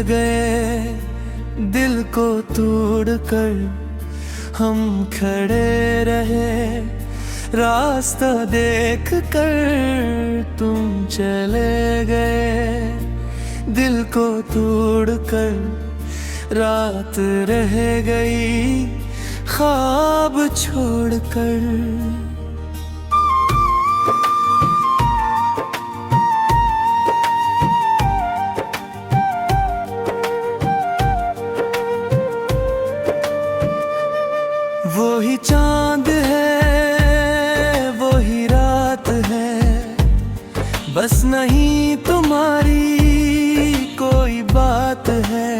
गए दिल को तोड़ कर, हम खड़े रहे रास्ता देख कर। तुम चले गए दिल को तोड़ कर, रात रह गई ख्वाब छोड़ कर। वो ही चांद है वो ही रात है, बस नहीं तुम्हारी कोई बात है।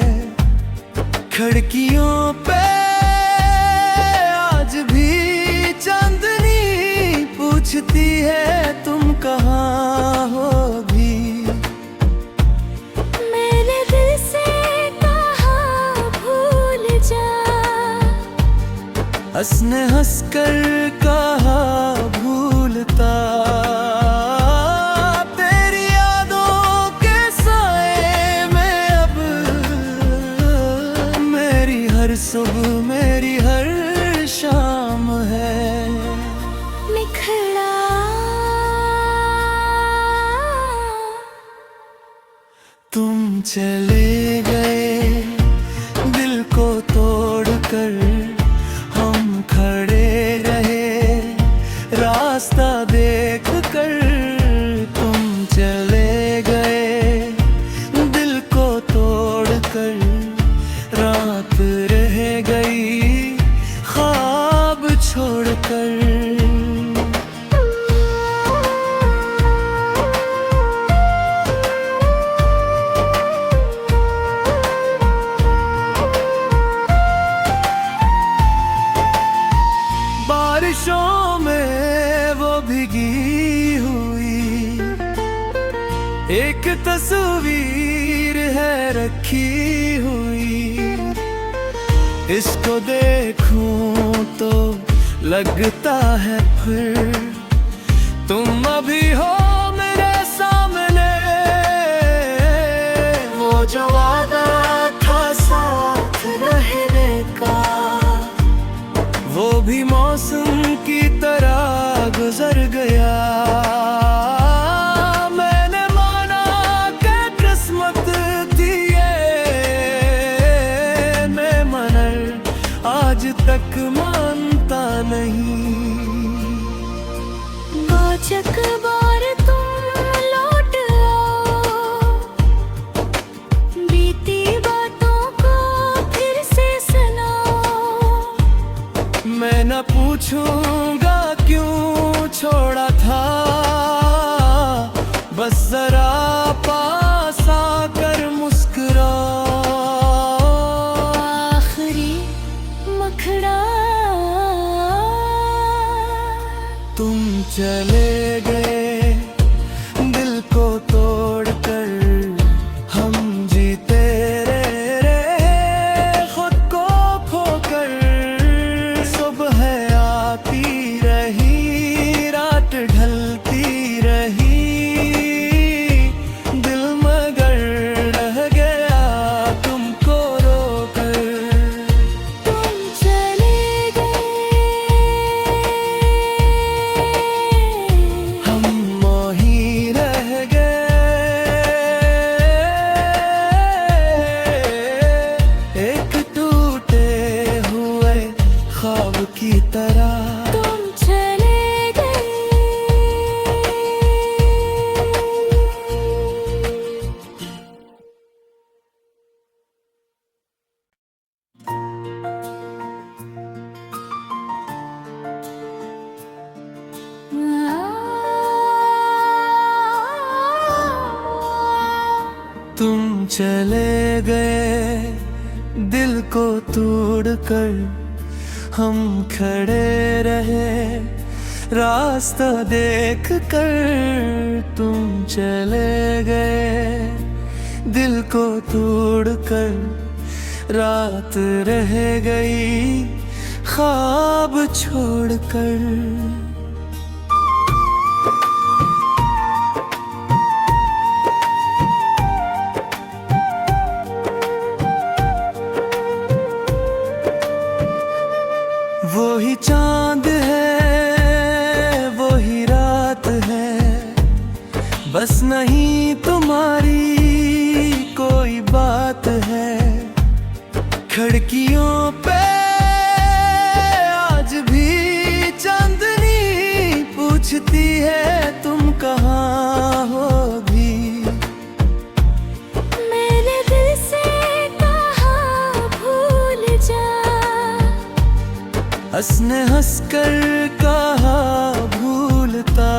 खिड़कियों पे आज भी चांदनी पूछती है तुम कहाँ हो भी। मैंने दिल से कहा भूल जा, हंसने हंस कर कहा भूलता। तेरी यादों के साए में अब मेरी हर सुबह मेरी हर शाम है। निखरा तुम चले गए दिल को तोड़ कर, हम खड़े रहे रास्ता देख कर। तुम चले गए दिल को तोड़ कर, रात रह गई ख्वाब छोड़ कर। बारिशों में वो भीगी हुई एक तस्वीर है रखी हुई। इसको देखूं तो लगता है फिर तुम अभी हो मेरे सामने। वो जो वादा था साथ रहने का, वो भी मौसम की तरह गुजर गया। मैंने माना कि किस्मत थी ये, मैं मगर आज तक मानता नहीं। वाचक बार तुम लौट आओ, बीती बातों को फिर से सुनाओ। मैं न पूछूंगा क्यों छोड़ा था, बस जरा पास आकर मुस्कुराओ। आखिरी मखड़ा तुम चले गए दिल को तोड़ कर, हम जीते रहे खुद को खोकर। सुबह आती रही रात ढलती रही, दिल मगर रह गया तुमको रोकर। तुम चले गए, हम मोही रह गए एक टूटे हुए ख्वाब की तरह। तुम चले गए। तुम चले गए दिल को तोड़ कर, हम खड़े रहे रास्ता देख कर। तुम चले गए दिल को तोड़ कर, रात रह गई ख्वाब छोड़ कर। खिड़कियों पे आज भी चांदनी पूछती है तुम कहाँ हो भी। मेरे दिल से कहा भूल जा, हंसने हंसकर कहा भूलता।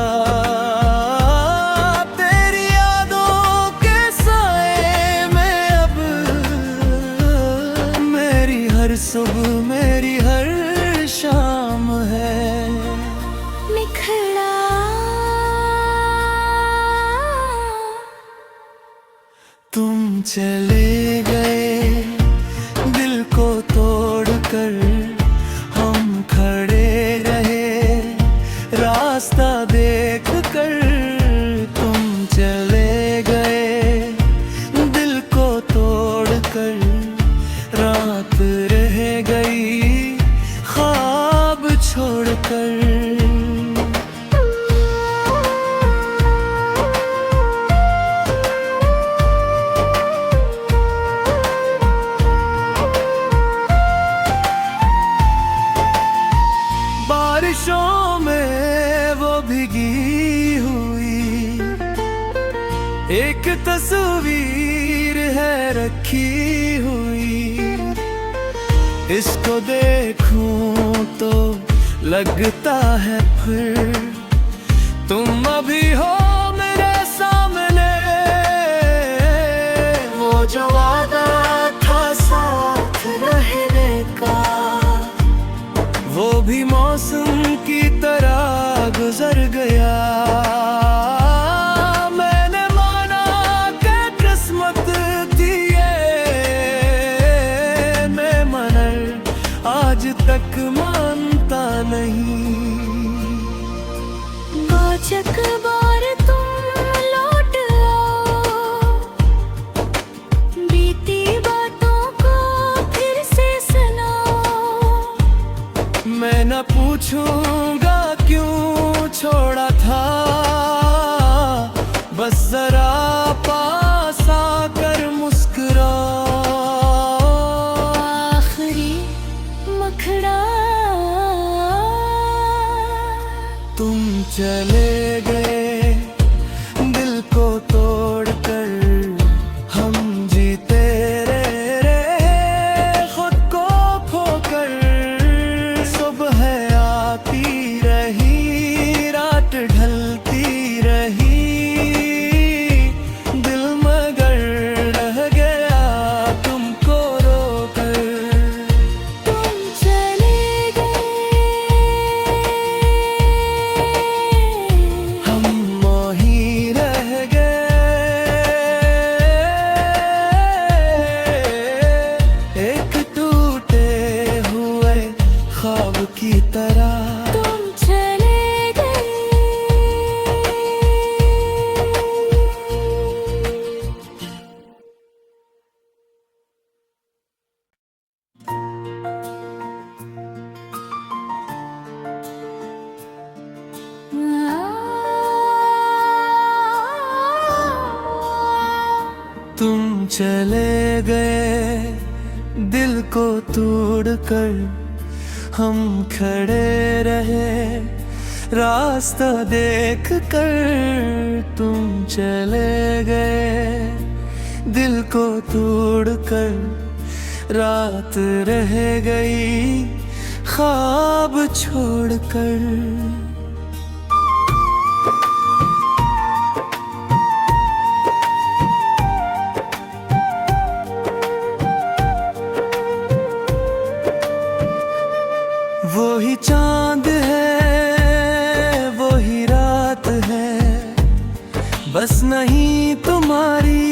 तेरी यादों के साए में अब मेरी हर सुबह मेरी हर शाम है। निखरा तुम चले गए दिल को तोड़कर, हम खड़े रहे रास्ता देख कर। तुम चले गए दिल को तोड़कर, रात रह गई ख्वाब छोड़कर। बारिशों में वो भीगी हुई एक तस्वीर है रखी हुई। इसको देखूं तो लगता है फिर तुम अभी हो मेरे सामने। वो जो वादा था साथ रहने का, वो भी मौसम की तरह गुजर गया। मैंने माना कि किस्मत थी ये, मैं मगर आज तक मानता नहीं। बाचक बार तुम लौट आओ, बीती बातों को फिर से सुनाओ। मैं न पूछूंगा क्यों छोड़ा था, बस जरा पास आकर मुस्कुराओ। आखिरी मखड़ा तुम चले गए दिल को तोड़कर, हम जीते रहे खुद को खोकर। सुबह आती रही रात ढलती रही, दिल मगर रह गया तुमको रोकर। तुम चले गए, हम मोही रह गए एक टूटे हुए ख्वाब की तरह। तुम चले गए। तुम चले गए दिल को तोड़कर, हम खड़े रहे रास्ता देख कर। तुम चले गए दिल को तोड़कर, रात रह गई ख्वाब छोड़कर। वही चांद है वही रात है, बस नहीं तुम्हारी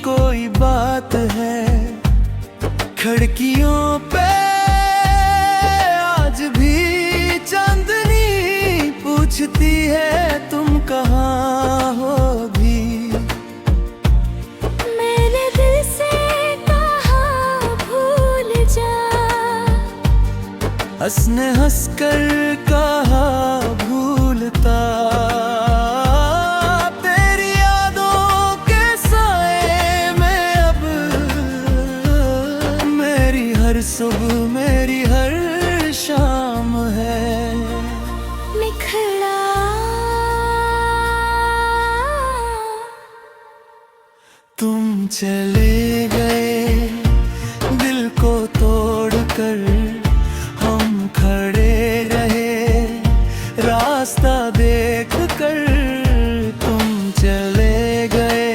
कोई बात है। खिड़कियों पे आज भी चांदनी पूछती है तुम कहाँ हो भी। मेरे दिल से कहा भूल जा, हंसने हंसकर कहा भूलता। तेरी यादों के साए में अब हर सुबह मेरी हर शाम है। निखरा तुम चले गए दिल को तोड़कर, हम खड़े रहे रास्ता देख कर। तुम चले गए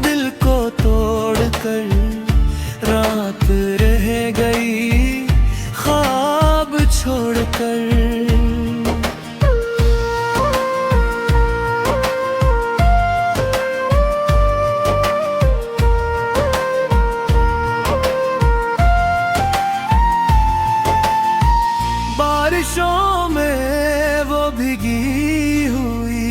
दिल को तोड़कर, रात रह गई ख्वाब छोड़कर। बारिशों में वो भीगी हुई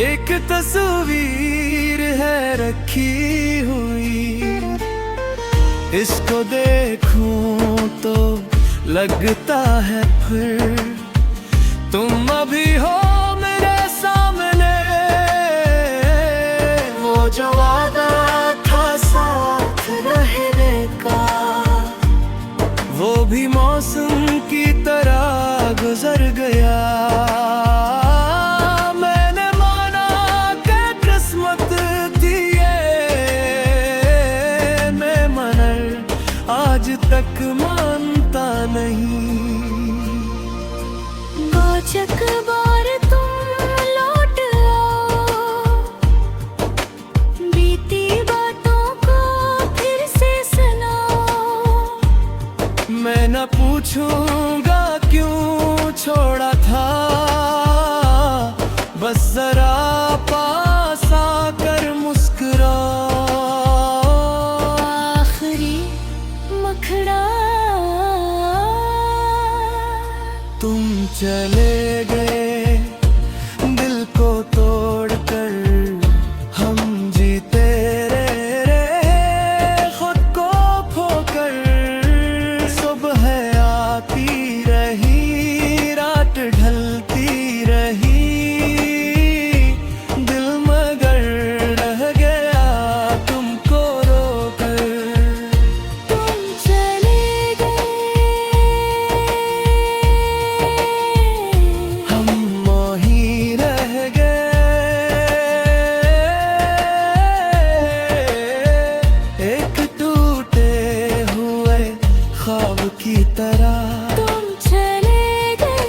एक तस्वीर है रखी हुई। इसको देखूं तो लगता है फिर तुम अभी हो मेरे सामने। वो जो वादा था साथ रहने का, वो भी मौसम की तरह गुजर गया। मैंने माना कि किस्मत थी ये, मैं मगर आज तक मानता नहीं। वाचक बार तुम लौट आओ, बीती बातों को फिर से सुनाओ। मैं न पूछूंगा क्यों छोड़ा था, बस जरा पास आकर मुस्कुराओ। आखिरी मुखड़ा तुम चले गए दिल को तोड़कर, हम जीते रहे खुद को खोकर। सुबह आती रही रात ढलती रही, दिल मगर रह गया तुमको रोकर। तुम चले गए, हम मोही रह गए एक टूटे हुए ख्वाब की तरह। तुम चले गए।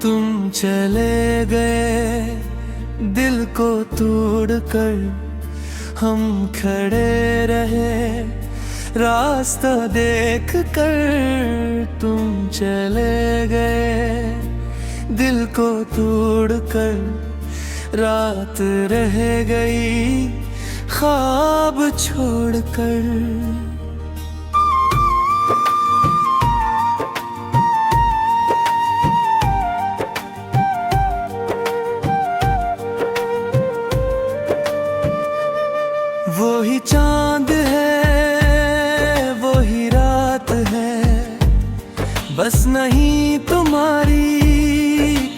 तुम चले गए दिल को तोड़कर, हम खड़े रहे रास्ता देख कर। तुम चले गए दिल को तोड़कर, रात रह गई ख्वाब छोड़कर। वो ही चांद है वो ही रात है, बस नहीं तुम्हारी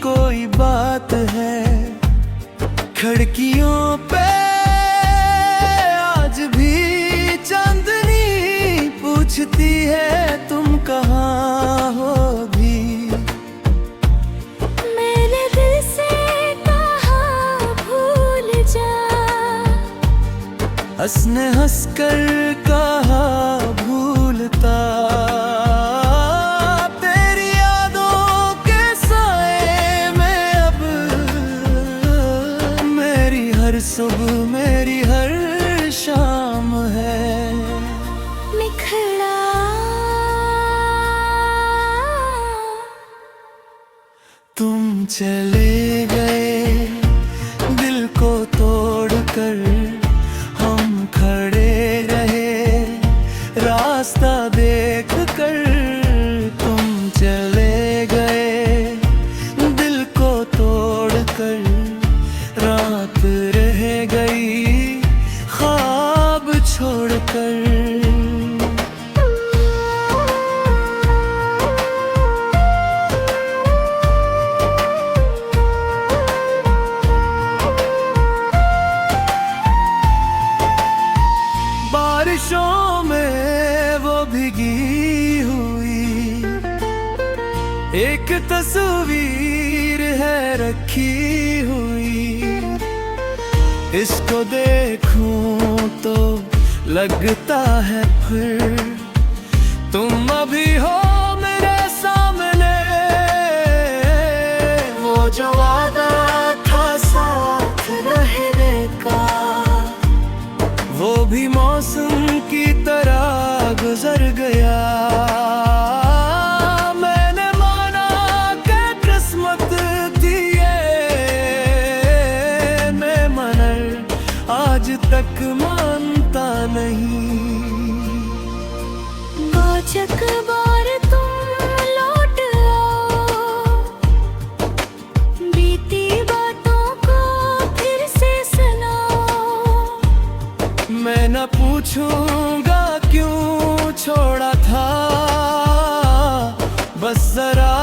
कोई बात है। खिड़कियों पे आज भी चांदनी पूछती है तुम कहाँ हो भी। मैंने दिल से कहा भूल जा, हंसने हंसकर कहा भूलता। तेरी यादों के साए में अब मेरी हर सुबह मेरी हर शाम है। निखरा तुम चले गए दिल को तोड़कर, हम खड़े रहे रास्ता देख कर। तुम चले गए दिल को तोड़कर, रात रह रह गई ख्वाब छोड़कर। बारिशों में वो भीगी हुई एक तस्वीर है रखी हुई। इसको देखूं तो लगता है फिर तुम अभी हो मेरे सामने। वो जो वादा था साथ रहने का वो भी मौसम की तरह गुजर गया। मैंने माना कि किस्मत थी ये, मैं मगर आज तक मानता नहीं। वाचक बार तुम लौट आओ, बीती बातों को फिर से सुनाओ। मैं न पूछूंगा क्यों छोड़ा था, बस जरा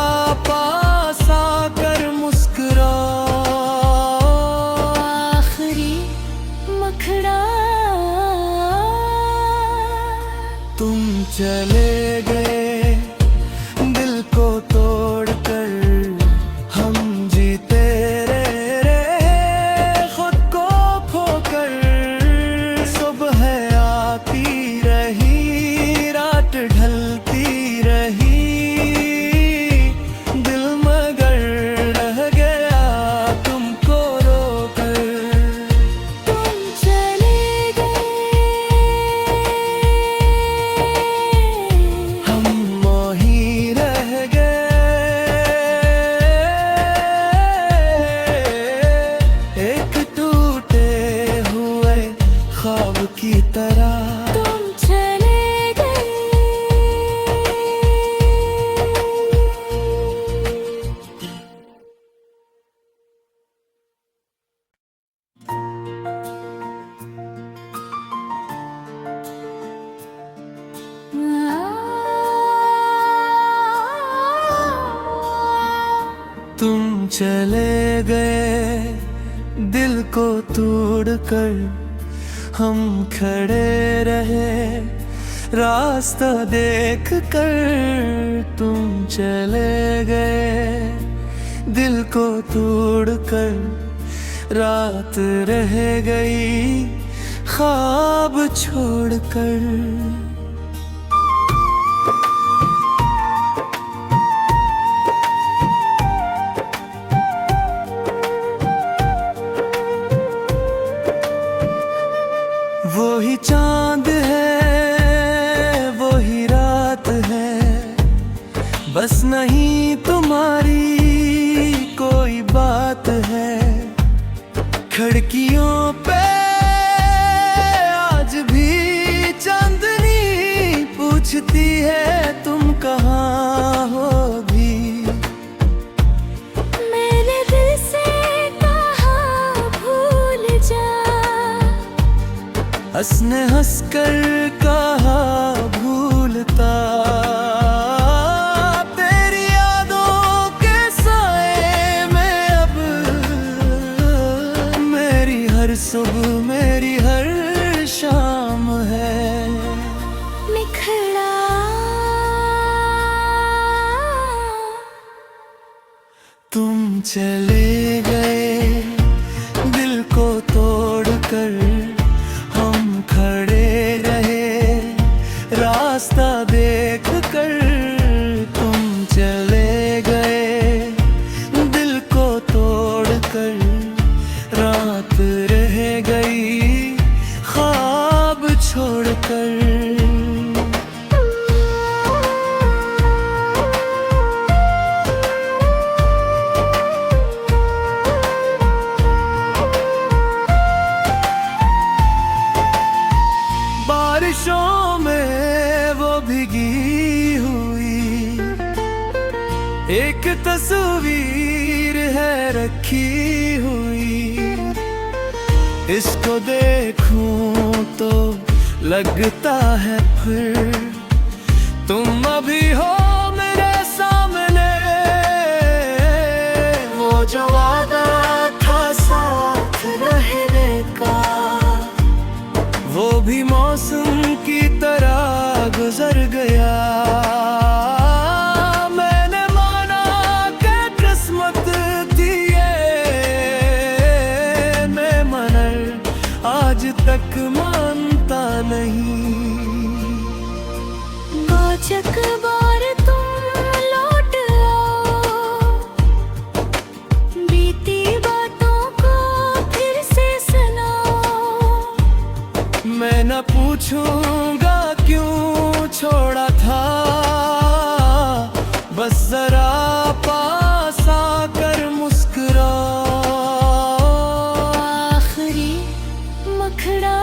पास आकर मुस्कुराओ। आखिरी मखड़ा तुम चले गए दिल को तोड़कर, हम जीते रहे खुद को खोकर। सुबह आती रही रात ढलती रही, दिल मगर रह गया तुमको रोकर। तुम चले गए, हम मोही रह गए एक टूटे हुए ख्वाब की तरह। तुम चले गए। तुम चले गए दिल को तोड़कर, हम खड़े रहे रास्ता देख कर। तुम चले गए दिल को तोड़कर, रात रह गई ख्वाब छोड़कर। वो ही चांद है वो ही रात है, बस नहीं तुम्हारी कोई बात है। खिड़कियों पे आज भी चांदनी पूछती है तुम कहाँ हो भी। मैंने दिल से कहा भूल जा, हंसने हंसकर कहा भूलता। तेरी यादों के साए में अब मेरी हर सुबह मेरी हर शाम है। निखड़ा तुम चले गए दिल को तोड़कर, हम खड़े रहे रास्ता देख कर। तुम चले गए दिल को तोड़कर, रात रह गई ख्वाब छोड़कर। बारिशों में वो भीगी हुई एक तस्वीर है रखी हुई। इसको देखूं तो लगता है फिर तुम अभी हो मेरे सामने। वो जो वादा था साथ रहने का, वो भी मौसम की तरह गुजर गया। मैंने माना कि किस्मत थी ये, मैं मगर आज तक मानता नहीं। बाचक बार तुम लौट आओ, बीती बातों को फिर से सुनाओ। मैं न पूछूंगा क्यों छोड़ा था, बस जरा पास आकर मुस्कुराओ। आखिरी मखड़ा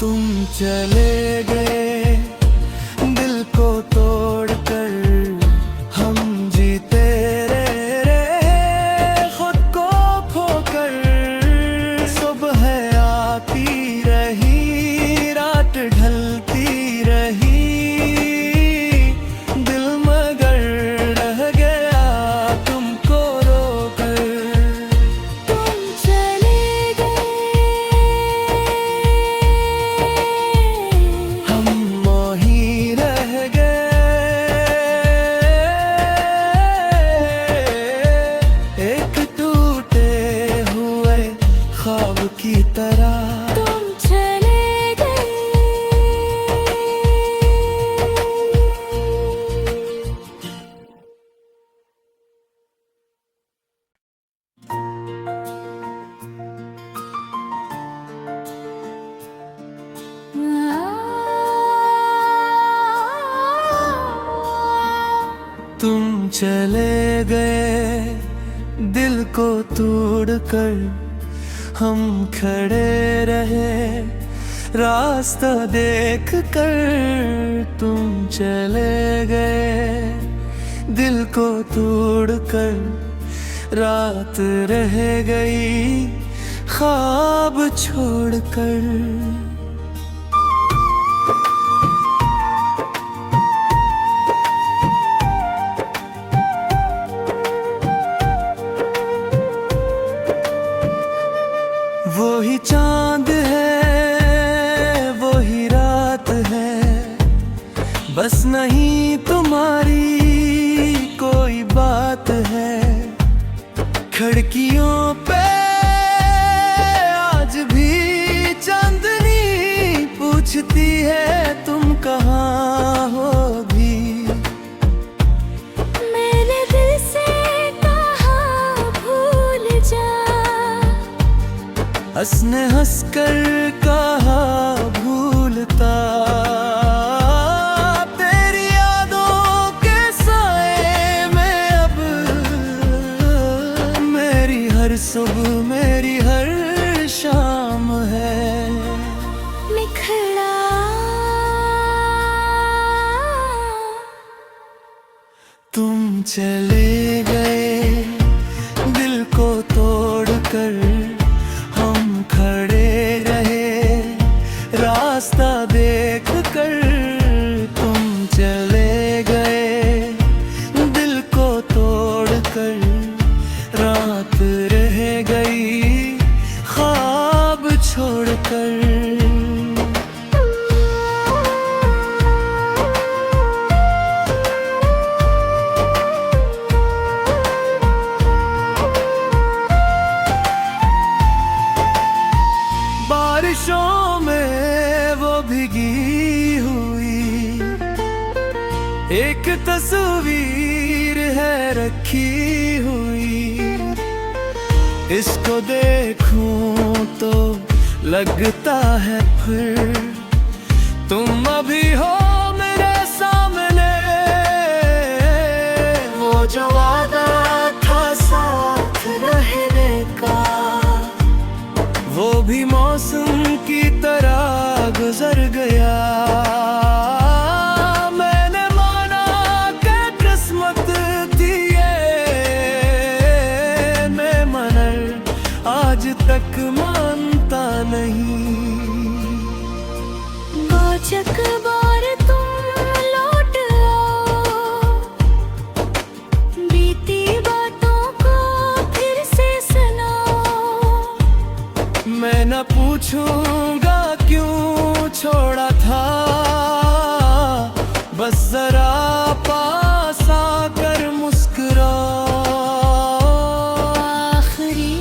तुम चले गए दिल को तोड़कर, हम जीते रहे खुद को खोकर। सुबह आती रही रात ढलती रही, दिल मगर रह गया तुमको रोकर। तुम चले गए, हम मोही रह गए, एक टूटे हुए ख्वाब की तरह। तुम चले गए। तुम चले गए दिल को तोड़कर, हम खड़े रहे रास्ता देख कर। तुम चले गए दिल को तोड़कर, रात रह गई ख्वाब छोड़कर। वही चांद है वही रात है, बस नहीं तुम्हारी कोई बात है। खिड़कियों पे आज भी चांदनी पूछती है तुम कहाँ हो भी। मैंने दिल से कहा भूल जा, हंसने हंसकर कहा भूलता। तेरी यादों के साए में अब मेरी हर सुबह मेरी हर शाम है। निखड़ा तुम चले गए दिल को तोड़कर, हम खड़े रहे रास्ता देख कर। तुम चले गए दिल को तोड़कर, रात रह गई ख्वाब छोड़कर। बारिशों में वो भीगी हुई एक तस्वीर है रखी हुई। इसको देखूं तो लगता है फिर तुम अभी हो मेरे सामने। वो जो वादा था साथ रहने का, वो भी मौसम की तरह गुजर गया। मैंने माना कि किस्मत थी ये, मैं मगर आज तक मानता नहीं। वाचक बार तुम लौट आओ, बीती बातों को फिर से सुनाओ। मैं न पूछूंगा क्यों छोड़ा था, बस जरा पास आकर मुस्कुराओ। आखिरी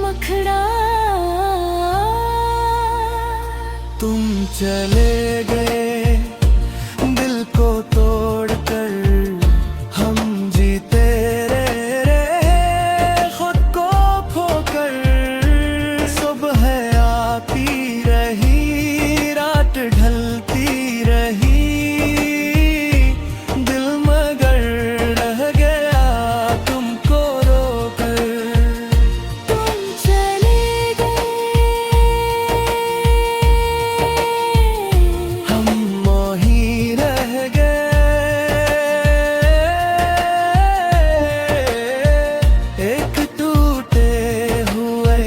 मुखड़ा तुम चले गए दिल को तोड़कर, हम जीते रहे खुद को खोकर। सुबह आती रही रात ढलती रही, दिल मगर रह गया तुमको रोकर। तुम चले गए, हम मोही रह गए, एक टूटे हुए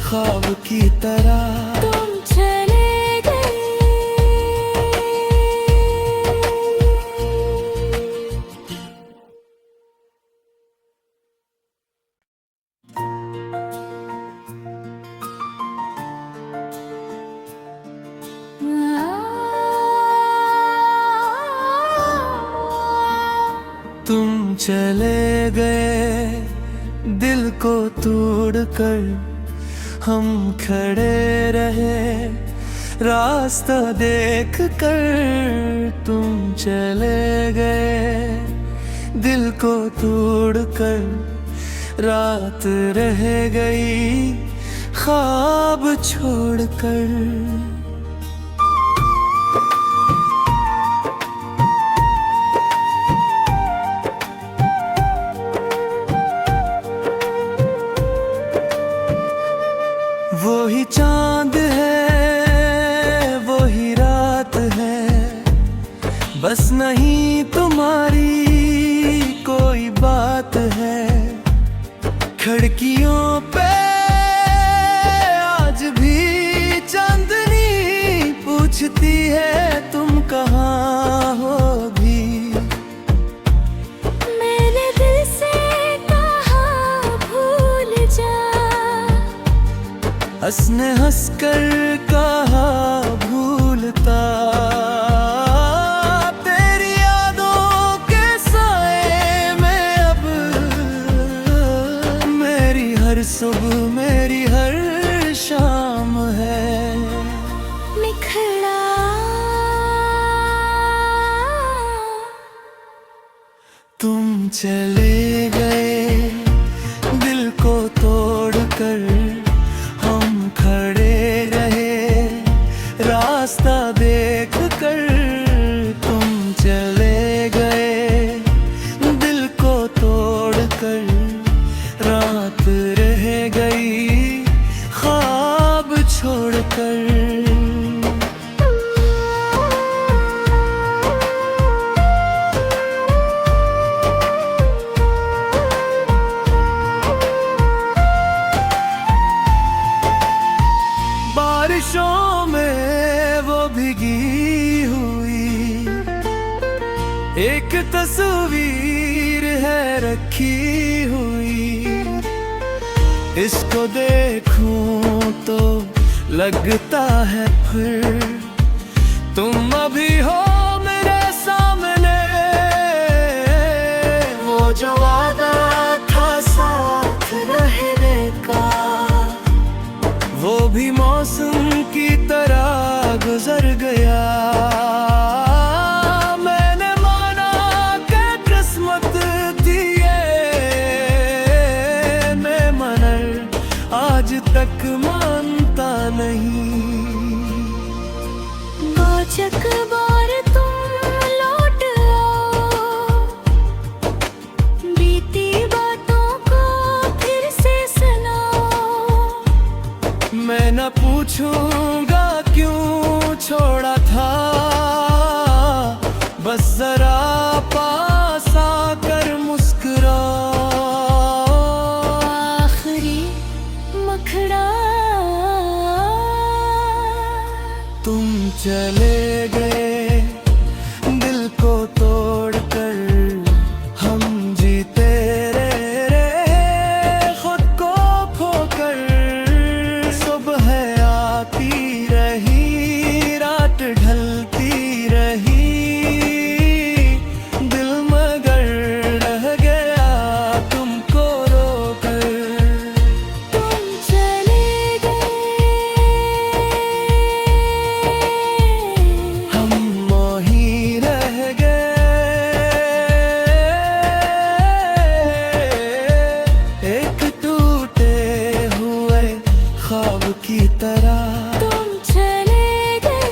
ख्वाब की तरह। तुम चले गए। तुम चले गए दिल को तोड़कर, हम खड़े रहे रास्ता देख कर। तुम चले गए दिल को तोड़कर, रात रह गई ख्वाब छोड़कर। वो ही चांद है वो ही रात है, बस नहीं तुम्हारी कोई बात है। खिड़कियों पे आज भी चांदनी पूछती है तुम कहाँ हो भी। मैंने दिल से कहा भूल जा, हंसने हंसकर कहा भूलता। तेरी यादों के साए में अब मेरी हर सुबह मेरी हर शाम है। निखरा तुम चले गए दिल को तोड़कर, हम खड़े रहे रास्ता देख कर। तुम चले गए दिल को तोड़कर, रात रह गई ख्वाब छोड़कर। बारिशों में वो भीगी हुई एक तस्वीर है रखी हुई। इसको देखूं तो लगता है फिर तुम अभी हो मेरे सामने। वो जो वादा था साथ रहने का, वो भी मौसम की तरह गुजर गया। मैंने माना कि किस्मत थी ये, मैं मगर आज तक मानता नहीं। वाचक बार तुम लौट आओ, बीती बातों को फिर से सुनाओ। मैं न पूछूंगा क्यों छोड़ा था, बस जरा पास आकर मुस्कुराओ। आखिरी मुखड़ा चले गए दिल को तोड़कर, हम जीते रहे खुद को खोकर। सुबह आती रही, रात ढलती रही, दिल मगर रह गया तुमको रोकर। तुम चले गए, हम मोही रह गए, एक टूटे हुए ख्वाब की तरह। तुम चले गए।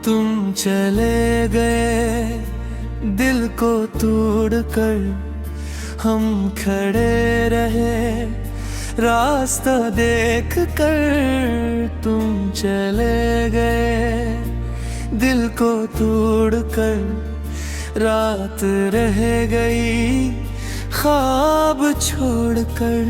तुम चले गए दिल को तोड़कर, हम खड़े रहे रास्ता देख कर। तुम चले गए दिल को तोड़कर, रात रह गई ख्वाब छोड़कर।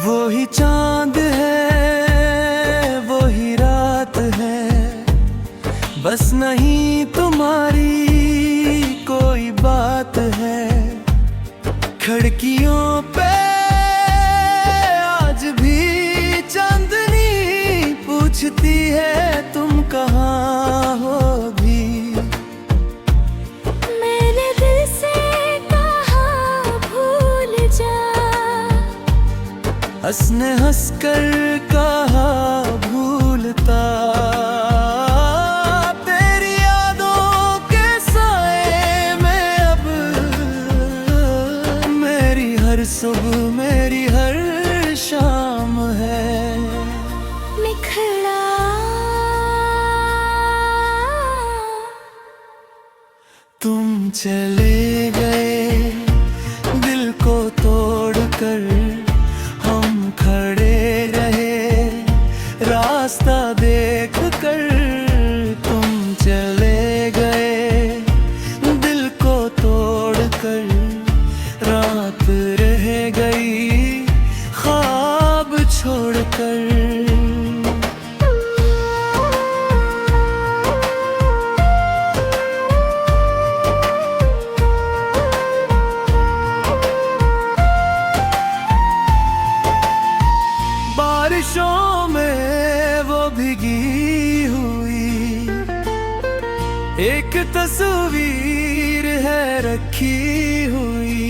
वो ही चांद है, वो ही रात है, बस नहीं तुम्हारी कोई बात है। खिड़कियों पे आज भी चांदनी पूछती है तुम कहाँ हो भी। मैंने दिल से कहा भूल जा, हंसने हंसकर कहा भूलता। तेरी यादों के साए में अब मेरी हर सुबह मेरी हर शाम है। निखरा तुम चले गए दिल को तोड़कर, हम खड़े रहे रास्ता देख कर। तुम चले गए दिल को तोड़कर, रात रह गई ख्वाब छोड़कर। बारिशों में वो भीगी हुई एक तस्वीर है रखी हुई।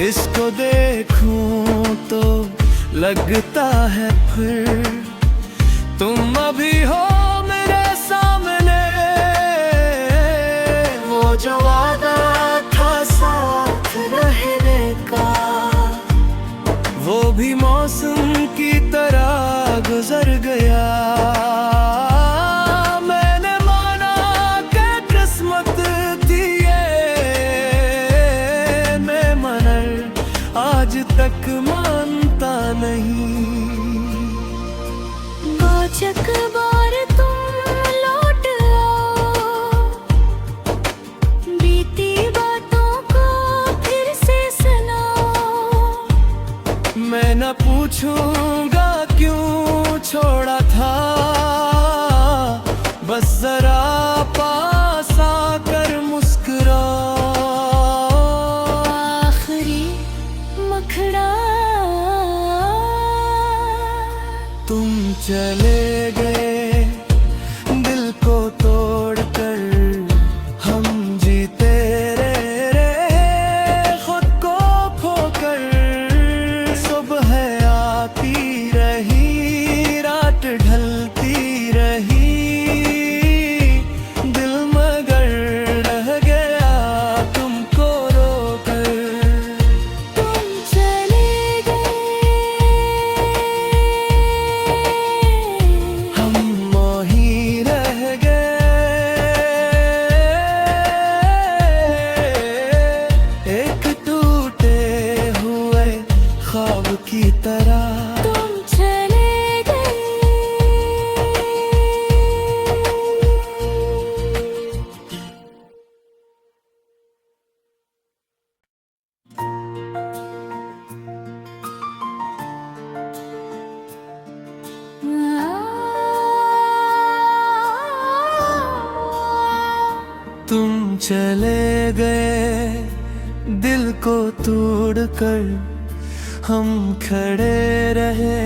इसको देखूं तो लगता है फिर तुम अभी हो मेरे सामने। वो जो वादा था साथ रहने का, वो भी मौसम की तरह गुजर गया। मैंने माना कि किस्मत थी ये, मैं मगर आज तक मानता नहीं। बाचक बार तुम लौट आओ, बीती बातों को फिर से सुनाओ। मैं न पूछूंगा क्यों छोड़ा था, बस जरा पास आकर मुस्कुराओ। आखिरी मखड़ा तुम चले गए दिल को तोड़कर, हम जीते रहे खुद को खोकर। सुबह आती रही, रात ढलती रही, दिल मगर रह गया तुमको रोकर। तुम चले गए। चले गए दिल को तोड़ कर, हम खड़े रहे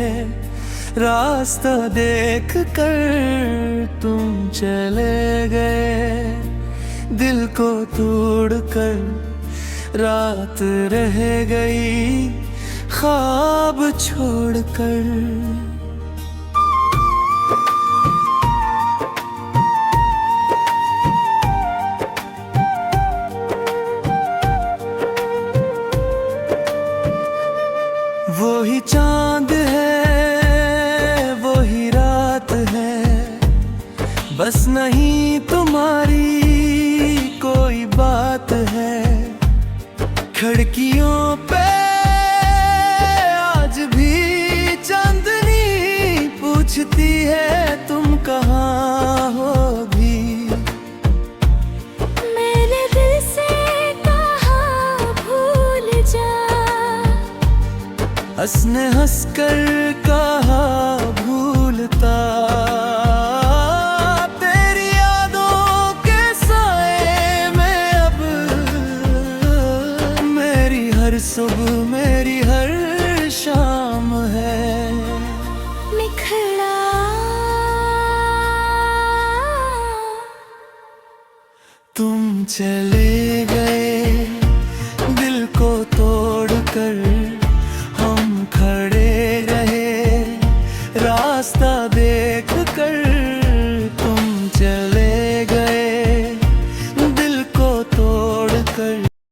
रास्ता देख कर। तुम चले गए दिल को तोड़ कर, रात रह गई ख्वाब छोड़ कर। वही चांद है वही रात है, बस नहीं तुम्हारी कोई बात है। खिड़कियों पे आज भी चांदनी पूछती है तुम कहाँ हो भी। मेरे दिल से कहा भूल जा, हंसने हंस कर कहा भूलता। तेरी यादों के साए में अब मेरी हर सुबह मेरी हर शाम है। निखरा तुम चले